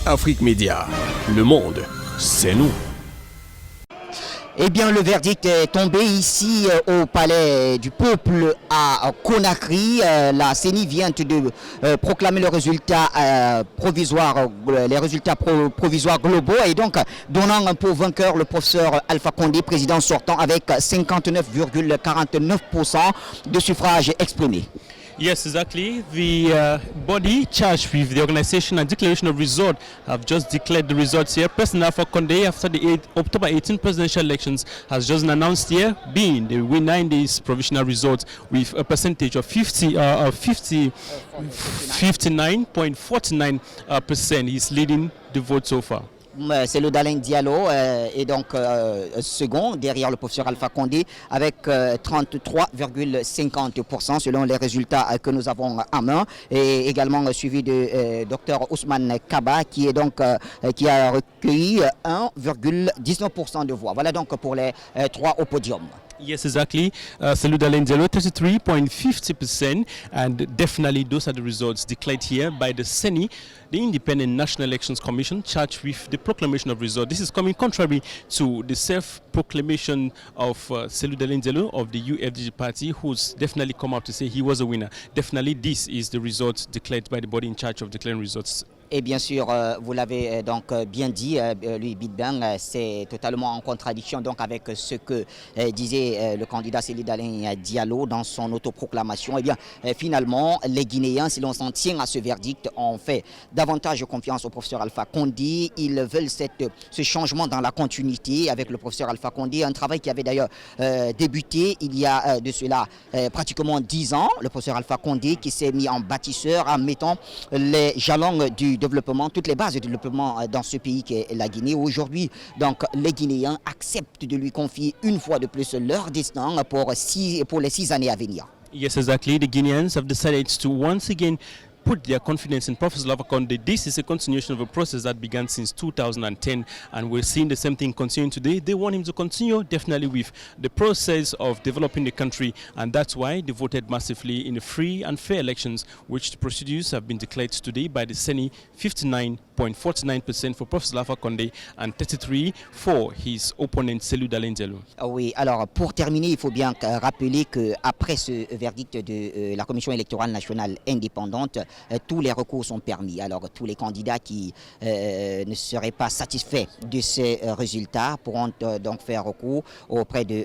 Afrique Média, le monde, c'est nous. Eh bien, le verdict est tombé ici au Palais du Peuple à Conakry. La CENI vient de proclamer le résultat provisoire, les résultats provisoires globaux et donc donnant pour vainqueur le professeur Alpha Condé, président sortant avec 59,49% de suffrages exprimés. Yes, exactly. The body charged with the organization and declaration of result have just declared the results here. President Alpha Condé, after the October 18 presidential elections, has just announced here being the winner in these provisional results with a percentage of 59.49%. He's leading the vote so far. C'est le Dalin Diallo et donc second derrière le professeur Alpha Condé avec 33,50% selon les résultats que nous avons en main et également suivi de Dr Ousmane Kaba qui est donc qui a recueilli 1,19% de voix. Voilà donc pour les trois au podium. Yes, exactly. Salud Alain Diallo, 33.50%, and definitely those are the results declared here by the CENI, the Independent National Elections Commission, charged with the proclamation of results. This is coming contrary to the self-proclamation of Salud Alain Diallo of the UFDG party, who's definitely come out to say he was a winner. Definitely, this is the result declared by the body in charge of declaring results. Et bien sûr, vous l'avez donc bien dit, lui Bidbang, c'est totalement en contradiction donc avec ce que disait le candidat Salud Alain Diallo dans son autoproclamation. Et bien finalement, les Guinéens, si l'on s'en tient à ce verdict, ont fait davantage confiance au professeur Alpha Condé. Ils veulent ce changement dans la continuité avec le professeur Alpha Condé, un travail qui avait d'ailleurs débuté il y a de cela pratiquement 10 ans. Le professeur Alpha Condé qui s'est mis en bâtisseur en mettant les jalons du développement, toutes les bases de développement dans ce pays qui est la Guinée. Aujourd'hui, donc, les Guinéens acceptent de lui confier une fois de plus leur destin pour les 6 années à venir. Yes, exactly. The Guineans have decided to once again put their confidence in Professor Alpha Condé. This is a continuation of a process that began since 2010, and we're seeing the same thing continuing today. They want him to continue definitely with the process of developing the country, and that's why they voted massively in the free and fair elections, which the procedures have been declared today by the CENI, 59.49% for Professor Alpha Condé and 33% for his opponent Salud Alain Diallo. Oui, alors pour terminer, il faut bien rappeler qu'après ce verdict de la Commission électorale nationale indépendante, tous les recours sont permis. Alors tous les candidats qui ne seraient pas satisfaits de ces résultats pourront donc faire recours auprès du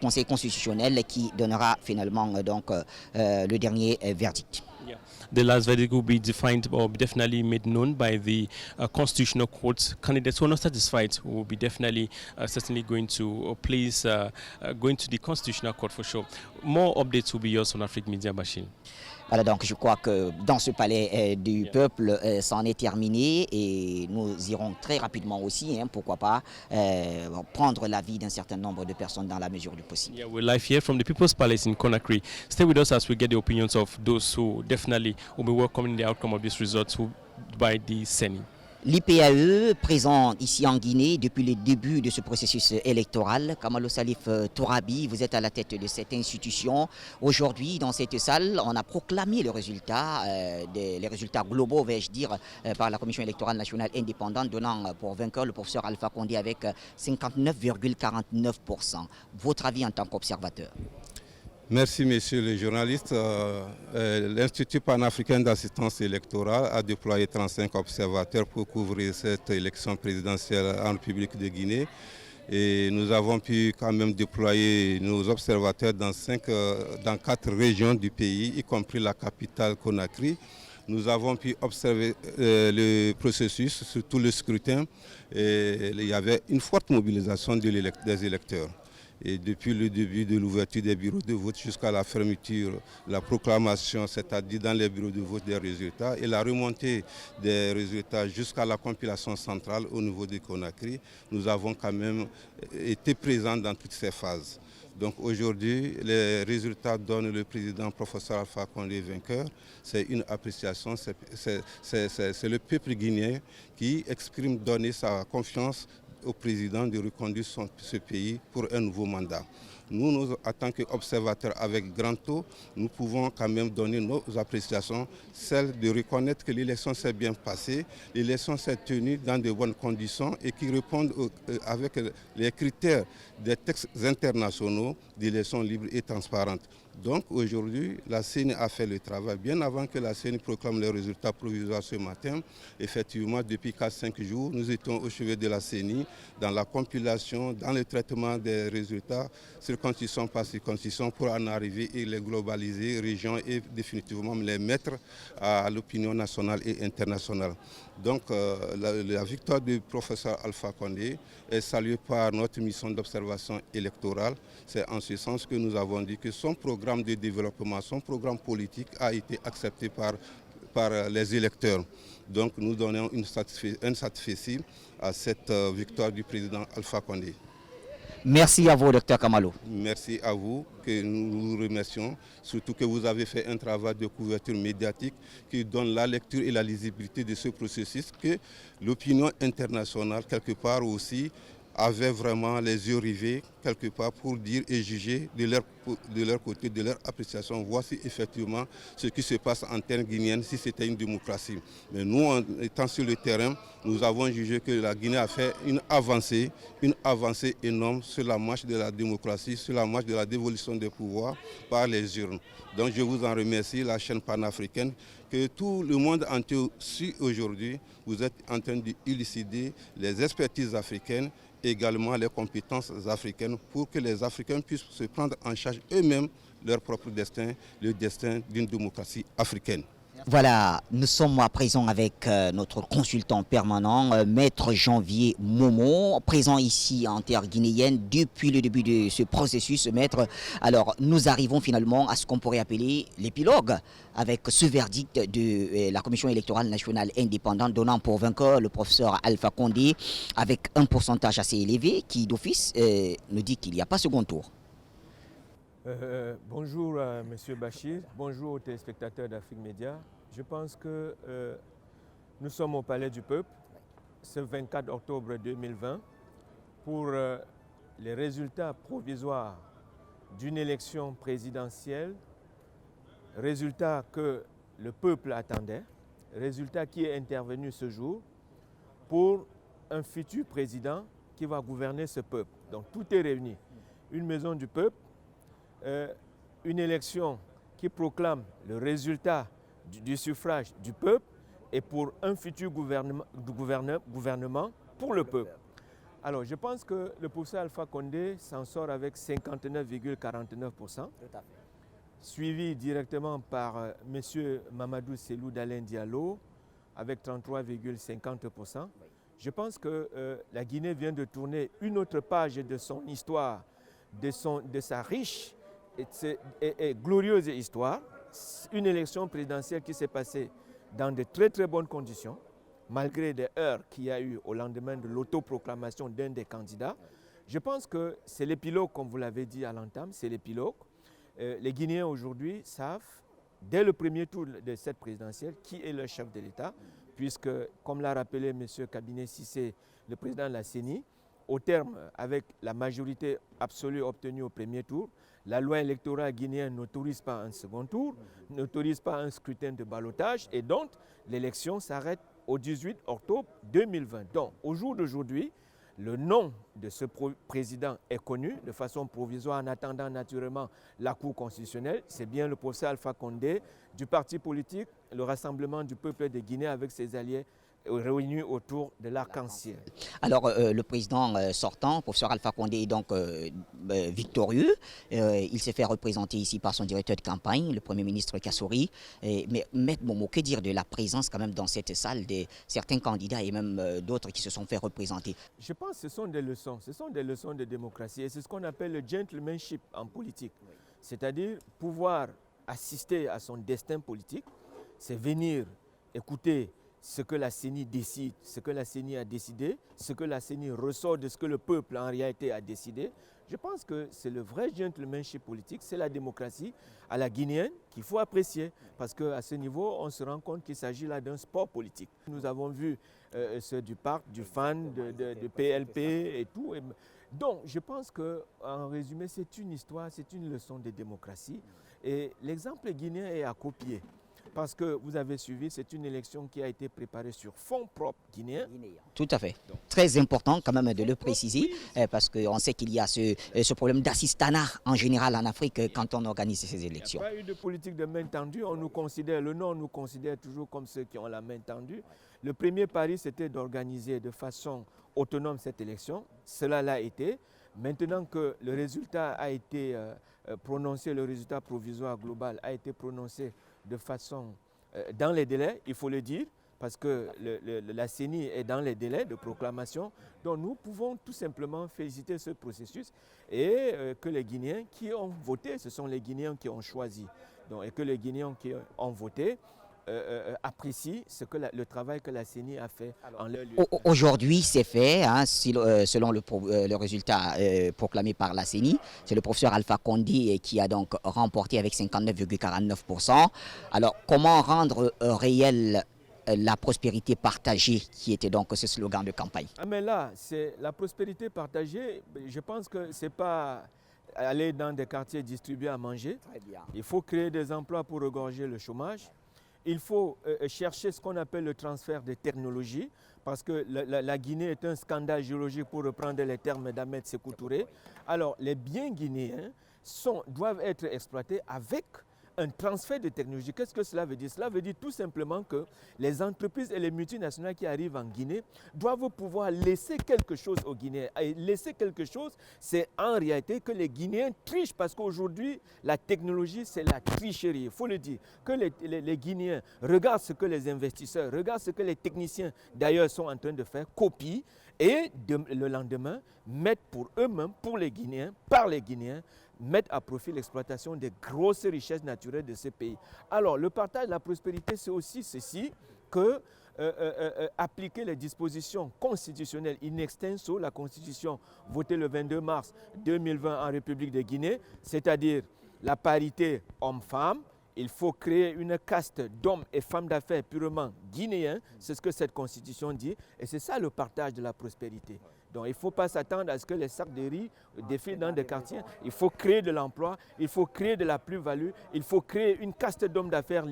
Conseil constitutionnel qui donnera finalement donc le dernier verdict. Yeah. The last verdict will be defined or be definitely made known by the constitutional court. Candidates who are not satisfied will be definitely certainly going to going to the constitutional court for sure. More updates will be yours on Afrique Media Bashir. Voilà, donc je crois que dans ce palais du peuple, c'en est terminé et nous irons très rapidement aussi, pourquoi pas, prendre l'avis d'un certain nombre de personnes dans la mesure du possible. Yeah, we're live here from the People's Palace in Conakry. Stay with us as we get the opinions of those who definitely will be welcoming the outcome of these results by the CENI. L'IPAE, présent ici en Guinée depuis le début de ce processus électoral. Kamalo Salif Tourabi, vous êtes à la tête de cette institution. Aujourd'hui, dans cette salle, on a proclamé le résultat, les résultats globaux, vais-je dire, par la Commission électorale nationale indépendante, donnant pour vainqueur le professeur Alpha Condé avec 59,49%. Votre avis en tant qu'observateur? Merci, messieurs les journalistes. L'Institut panafricain d'assistance électorale a déployé 35 observateurs pour couvrir cette élection présidentielle en République de Guinée. Et nous avons pu quand même déployer nos observateurs dans 4 régions du pays, y compris la capitale Conakry. Nous avons pu observer le processus, surtout le scrutin. Et il y avait une forte mobilisation des électeurs. Et depuis le début de l'ouverture des bureaux de vote jusqu'à la fermeture, la proclamation, c'est-à-dire dans les bureaux de vote des résultats, et la remontée des résultats jusqu'à la compilation centrale au niveau de Conakry, nous avons quand même été présents dans toutes ces phases. Donc aujourd'hui, les résultats donnent le président professeur Alpha Condé vainqueur. C'est une appréciation, c'est le peuple guinéen qui exprime donner sa confiance au président de reconduire ce pays pour un nouveau mandat. Nous, en tant qu'observateurs avec grand O, nous pouvons quand même donner nos appréciations, celle de reconnaître que l'élection s'est bien passée, l'élection s'est tenue dans de bonnes conditions et qui répondent avec les critères des textes internationaux d'élections libres et transparentes. Donc aujourd'hui, la CENI a fait le travail bien avant que la CENI proclame les résultats provisoires ce matin. Effectivement, depuis 4-5 jours, nous étions au chevet de la CENI dans la compilation, dans le traitement des résultats, circonscription par circonscription, pour en arriver et les globaliser, région et définitivement les mettre à l'opinion nationale et internationale. Donc la victoire du professeur Alpha Condé est saluée par notre mission d'observation électorale. C'est en ce sens que nous avons dit que son programme de développement, son programme politique a été accepté par les électeurs. Donc nous donnons un satisfecit à cette victoire du président Alpha Condé. Merci à vous, Dr Kamalo. Merci à vous, que nous vous remercions, surtout que vous avez fait un travail de couverture médiatique qui donne la lecture et la lisibilité de ce processus, que l'opinion internationale, quelque part aussi, avait vraiment les yeux rivés, quelque part, pour dire et juger de leur côté, de leur appréciation, voir si effectivement ce qui se passe en terre guinéenne, si c'était une démocratie. Mais nous, en étant sur le terrain, nous avons jugé que la Guinée a fait une avancée énorme sur la marche de la démocratie, sur la marche de la dévolution des pouvoirs par les urnes. Donc je vous en remercie, la chaîne panafricaine, que tout le monde entier suit aujourd'hui. Vous êtes en train d'élucider les expertises africaines, également les compétences africaines, pour que les Africains puissent se prendre en charge eux-mêmes leur propre destin, le destin d'une démocratie africaine. Voilà, nous sommes à présent avec notre consultant permanent, Maître Janvier Momo, présent ici en terre guinéenne depuis le début de ce processus, Maître. Alors, nous arrivons finalement à ce qu'on pourrait appeler l'épilogue, avec ce verdict de la Commission électorale nationale indépendante donnant pour vainqueur le professeur Alpha Condé, avec un pourcentage assez élevé qui, d'office, nous dit qu'il n'y a pas second tour. Bonjour à M. Bachir, bonjour aux téléspectateurs d'Afrique Média. Je pense que nous sommes au Palais du Peuple ce 24 octobre 2020 pour les résultats provisoires d'une élection présidentielle, résultat que le peuple attendait, résultat qui est intervenu ce jour pour un futur président qui va gouverner ce peuple. Donc tout est réuni. Une maison du peuple, une élection qui proclame le résultat du suffrage du peuple et pour un futur gouvernement pour le peuple. Alors je pense que le professeur Alpha Condé s'en sort avec 59,49%, suivi directement par M. Mamadou Selou Dalein Diallo avec 33,50%. Je pense que la Guinée vient de tourner une autre page de son histoire, de sa riche et glorieuse histoire, une élection présidentielle qui s'est passée dans de très très bonnes conditions, malgré des heurts qu'il y a eu au lendemain de l'autoproclamation d'un des candidats. Je pense que c'est l'épilogue, comme vous l'avez dit à l'entame, c'est l'épilogue. Les Guinéens aujourd'hui savent, dès le premier tour de cette présidentielle, qui est le chef de l'État, puisque, comme l'a rappelé M. Kabinet Sissé, le président de la CENI, au terme, avec la majorité absolue obtenue au premier tour, la loi électorale guinéenne n'autorise pas un second tour, n'autorise pas un scrutin de ballottage et donc l'élection s'arrête au 18 octobre 2020. Donc au jour d'aujourd'hui, le nom de ce président est connu de façon provisoire en attendant naturellement la Cour constitutionnelle. C'est bien le professeur Alpha Condé du parti politique, le Rassemblement du peuple de Guinée avec ses alliés réunis autour de l'arc-en-ciel. Alors, le président sortant, professeur Alpha Condé, est donc victorieux. Il s'est fait représenter ici par son directeur de campagne, le Premier ministre Kassory. Mais Maître Momo, que dire de la présence quand même dans cette salle de certains candidats et même d'autres qui se sont fait représenter? Je pense que ce sont des leçons de démocratie et c'est ce qu'on appelle le gentlemanship en politique. C'est-à-dire pouvoir assister à son destin politique, c'est venir écouter ce que la CENI décide, ce que la CENI a décidé, ce que la CENI ressort de ce que le peuple en réalité a décidé. Je pense que c'est le vrai gentlemanship politique, c'est la démocratie à la guinéenne qu'il faut apprécier. Parce qu'à ce niveau, on se rend compte qu'il s'agit là d'un sport politique. Nous avons vu ceux du PARC, du FAN, de PLP et tout. Donc je pense qu'en résumé, c'est une histoire, c'est une leçon de démocratie. Et l'exemple guinéen est à copier. Parce que vous avez suivi, c'est une élection qui a été préparée sur fonds propres guinéens. Tout à fait. Très important quand même de le préciser, parce qu'on sait qu'il y a ce problème d'assistanat en général en Afrique quand on organise ces élections. Il n'y a pas eu de politique de main tendue. On nous considère, le Nord nous considère toujours comme ceux qui ont la main tendue. Le premier pari, c'était d'organiser de façon autonome cette élection. Cela l'a été. Maintenant que le résultat a été prononcé, le résultat provisoire global a été prononcé de façon dans les délais, il faut le dire, parce que la CENI est dans les délais de proclamation. Donc nous pouvons tout simplement féliciter ce processus et que les Guinéens qui ont voté, ce sont les Guinéens qui ont choisi. Donc, et que les Guinéens qui ont voté apprécient le travail que la CENI a fait en leur lieu. Aujourd'hui, c'est fait, hein, selon le résultat proclamé par la CENI. C'est le professeur Alpha Condé qui a donc remporté avec 59,49%. Alors, comment rendre réelle la prospérité partagée, qui était donc ce slogan de campagne? Mais là, c'est la prospérité partagée. Je pense que ce n'est pas aller dans des quartiers distribués à manger. Très bien. Il faut créer des emplois pour regorger le chômage. Il faut chercher ce qu'on appelle le transfert de technologies, parce que la Guinée est un scandale géologique, pour reprendre les termes d'Ahmed Sékou Touré. Alors, les biens guinéens doivent être exploités avec un transfert de technologie. Qu'est-ce que cela veut dire? Cela veut dire tout simplement que les entreprises et les multinationales qui arrivent en Guinée doivent pouvoir laisser quelque chose aux Guinéens. Et laisser quelque chose, c'est en réalité que les Guinéens trichent, parce qu'aujourd'hui, la technologie, c'est la tricherie. Il faut le dire. Que les Guinéens regardent ce que les investisseurs, regardent ce que les techniciens d'ailleurs sont en train de faire, copient, et le lendemain, mettent pour eux-mêmes, pour les Guinéens, par les Guinéens, mettre à profit l'exploitation des grosses richesses naturelles de ce pays. Alors, le partage de la prospérité, c'est aussi ceci, que appliquer les dispositions constitutionnelles in extenso, la Constitution votée le 22 mars 2020 en République de Guinée, c'est-à-dire la parité homme-femme. Il faut créer une caste d'hommes et femmes d'affaires purement guinéens, c'est ce que cette Constitution dit, et c'est ça le partage de la prospérité. Donc il ne faut pas s'attendre à ce que les sacs de riz défilent dans des quartiers. Il faut créer de l'emploi, il faut créer de la plus-value, il faut créer une caste d'hommes d'affaires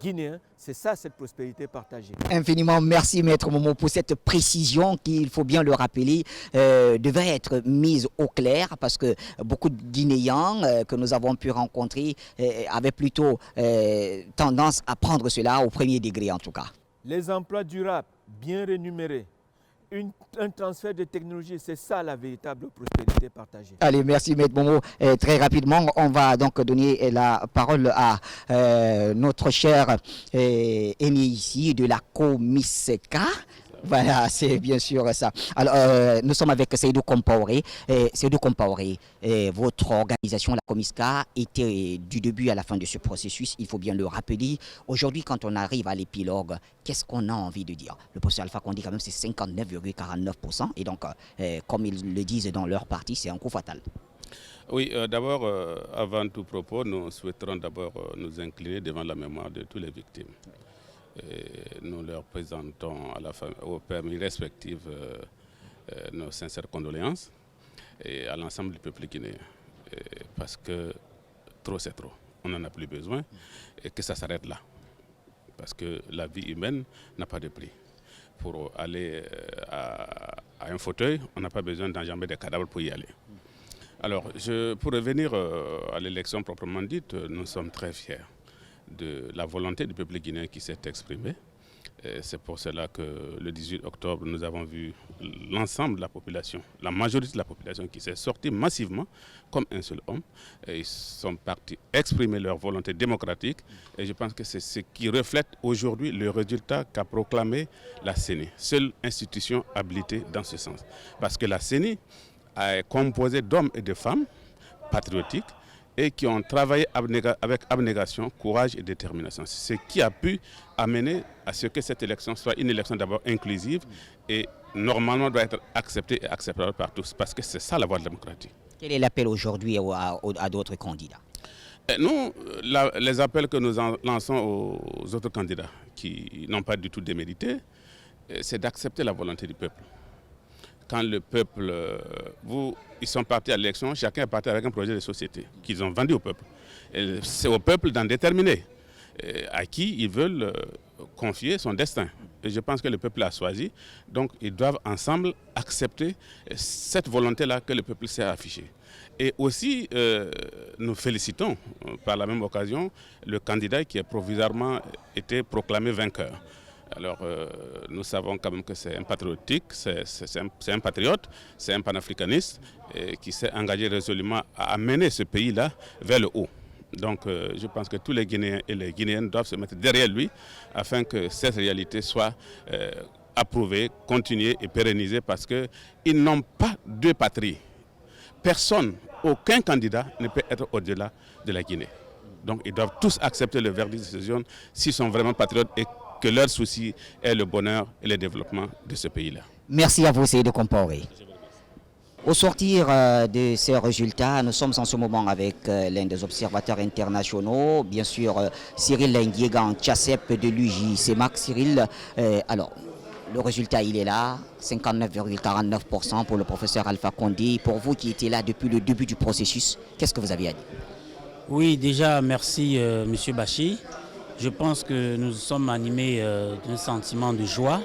guinéens. C'est ça, cette prospérité partagée. Infiniment merci, Maître Momo, pour cette précision qui, il faut bien le rappeler, devait être mise au clair, parce que beaucoup de Guinéens que nous avons pu rencontrer avaient plutôt tendance à prendre cela au premier degré en tout cas. Les emplois durables, bien rémunérés, un transfert de technologie, c'est ça la véritable prospérité partagée. Allez, merci Maître Momo. Très rapidement, on va donc donner la parole à notre cher Aimé ici de la Comisca. Voilà, c'est bien sûr ça. Alors, nous sommes avec Seydou Compaoré. Seydou Compaoré, votre organisation, la Comisca, était du début à la fin de ce processus, il faut bien le rappeler. Aujourd'hui, quand on arrive à l'épilogue, qu'est-ce qu'on a envie de dire? Le professeur Alpha Condé, quand même, c'est 59,49%. Et donc, comme ils le disent dans leur parti, c'est un coup fatal. Oui, d'abord, avant tout propos, nous souhaiterons d'abord nous incliner devant la mémoire de toutes les victimes. Et nous leur présentons aux familles respectives nos sincères condoléances et à l'ensemble du peuple guinéen. Parce que trop c'est trop, on n'en a plus besoin et que ça s'arrête là. Parce que la vie humaine n'a pas de prix. Pour aller à un fauteuil, on n'a pas besoin d'enjamber des cadavres pour y aller. Alors, pour revenir à l'élection proprement dite, nous sommes très fiers de la volonté du peuple guinéen qui s'est exprimée. C'est pour cela que le 18 octobre, nous avons vu l'ensemble de la population, la majorité de la population qui s'est sortie massivement comme un seul homme. Et ils sont partis exprimer leur volonté démocratique. Et je pense que c'est ce qui reflète aujourd'hui le résultat qu'a proclamé la CENI, seule institution habilitée dans ce sens. Parce que la CENI est composée d'hommes et de femmes patriotiques et qui ont travaillé avec abnégation, courage et détermination. C'est ce qui a pu amener à ce que cette élection soit une élection d'abord inclusive et normalement doit être acceptée et acceptable par tous, parce que c'est ça la voie démocratique. Quel est l'appel aujourd'hui à d'autres candidats? Nous, les appels que nous lançons aux autres candidats qui n'ont pas du tout démérité, c'est d'accepter la volonté du peuple. Quand le peuple, ils sont partis à l'élection, chacun est parti avec un projet de société qu'ils ont vendu au peuple. C'est au peuple d'en déterminer à qui ils veulent confier son destin. Et je pense que le peuple a choisi, donc ils doivent ensemble accepter cette volonté-là que le peuple s'est affichée. Et aussi, nous félicitons par la même occasion le candidat qui a provisoirement été proclamé vainqueur. Alors, nous savons quand même que c'est un patriotique, c'est un patriote, c'est un panafricaniste qui s'est engagé résolument à amener ce pays-là vers le haut. Donc, je pense que tous les Guinéens et les Guinéennes doivent se mettre derrière lui afin que cette réalité soit approuvée, continuée et pérennisée parce qu'ils n'ont pas deux patries. Personne, aucun candidat ne peut être au-delà de la Guinée. Donc, ils doivent tous accepter le verdict de ces zones s'ils sont vraiment patriotes et que leur souci est le bonheur et le développement de ce pays-là. Merci à vous, Seydou Compaoré. Au sortir de ces résultats, nous sommes en ce moment avec l'un des observateurs internationaux, bien sûr Cyril Nguyegan Tchassep de l'UJCMAC. Cyril, alors, le résultat il est là, 59,49% pour le professeur Alpha Condé. Pour vous qui étiez là depuis le début du processus, qu'est-ce que vous avez à dire? Oui, déjà merci M. Bachir. Je pense que nous sommes animés d'un sentiment de joie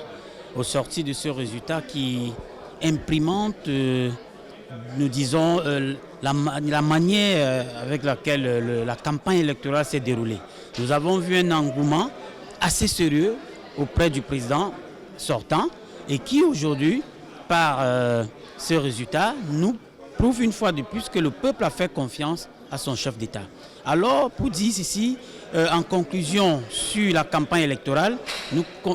au sortir de ce résultat qui imprimente, nous disons, la manière avec laquelle la campagne électorale s'est déroulée. Nous avons vu un engouement assez sérieux auprès du président sortant et qui aujourd'hui, par ce résultat, nous prouve une fois de plus que le peuple a fait confiance à son chef d'État. Alors, pour dire ceci, en conclusion sur la campagne électorale,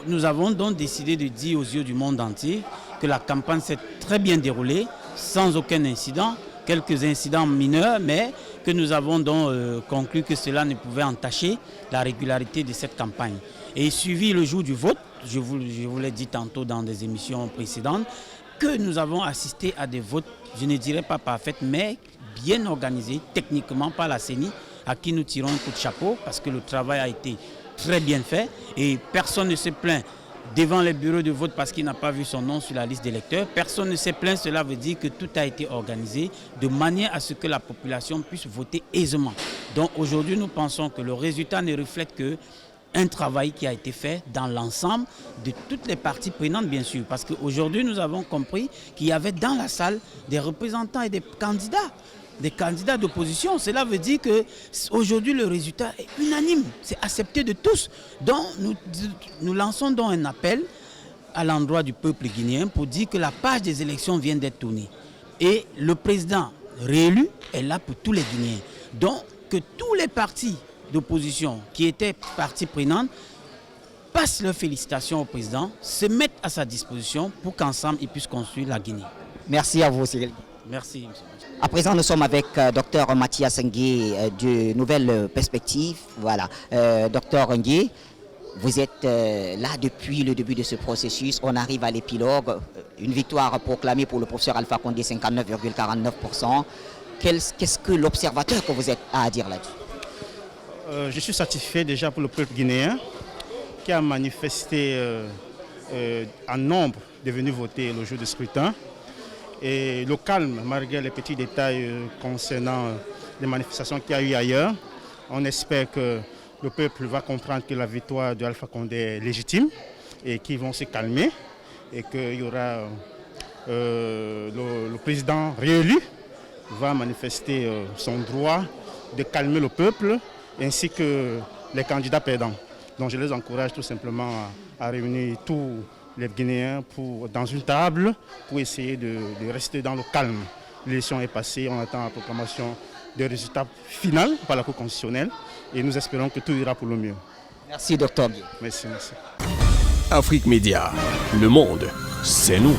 nous avons donc décidé de dire aux yeux du monde entier que la campagne s'est très bien déroulée, sans aucun incident, quelques incidents mineurs, mais que nous avons donc conclu que cela ne pouvait entacher la régularité de cette campagne. Et suivi le jour du vote, je vous l'ai dit tantôt dans des émissions précédentes, que nous avons assisté à des votes, je ne dirais pas parfaits, mais bien organisés techniquement par la CENI, à qui nous tirons un coup de chapeau parce que le travail a été très bien fait et personne ne se plaint devant les bureaux de vote parce qu'il n'a pas vu son nom sur la liste d'électeurs. Personne ne se plaint, cela veut dire que tout a été organisé de manière à ce que la population puisse voter aisément. Donc aujourd'hui, nous pensons que le résultat ne reflète que un travail qui a été fait dans l'ensemble de toutes les parties prenantes, bien sûr. Parce qu'aujourd'hui, nous avons compris qu'il y avait dans la salle des représentants et des candidats d'opposition. Cela veut dire qu'aujourd'hui, le résultat est unanime, c'est accepté de tous. Donc, nous lançons donc un appel à l'endroit du peuple guinéen pour dire que la page des élections vient d'être tournée. Et le président réélu est là pour tous les Guinéens. Donc, que tous les partis d'opposition qui étaient partie prenante passent leurs félicitations au président, se mettent à sa disposition pour qu'ensemble ils puissent construire la Guinée. Merci à vous, Cyril. Merci. À présent, nous sommes avec Dr Mathias Ngué de Nouvelles Perspectives. Voilà. Dr Ngué, vous êtes là depuis le début de ce processus. On arrive à l'épilogue. Une victoire proclamée pour le professeur Alpha Condé, 59,49%. Qu'est-ce que l'observateur que vous êtes a à dire là-dessus? Je suis satisfait déjà pour le peuple guinéen qui a manifesté en nombre de venus voter le jour du scrutin. Et le calme, malgré les petits détails concernant les manifestations qu'il y a eu ailleurs, on espère que le peuple va comprendre que la victoire de Alpha Condé est légitime et qu'ils vont se calmer et qu'il y aura le président réélu va manifester son droit de calmer le peuple ainsi que les candidats perdants. Donc je les encourage tout simplement à réunir tous les Guinéens dans une table pour essayer de rester dans le calme. L'élection est passée, on attend la proclamation des résultats finaux par la Cour constitutionnelle et nous espérons que tout ira pour le mieux. Merci, Dr Ngué. Merci. Afrique Média, le monde, c'est nous.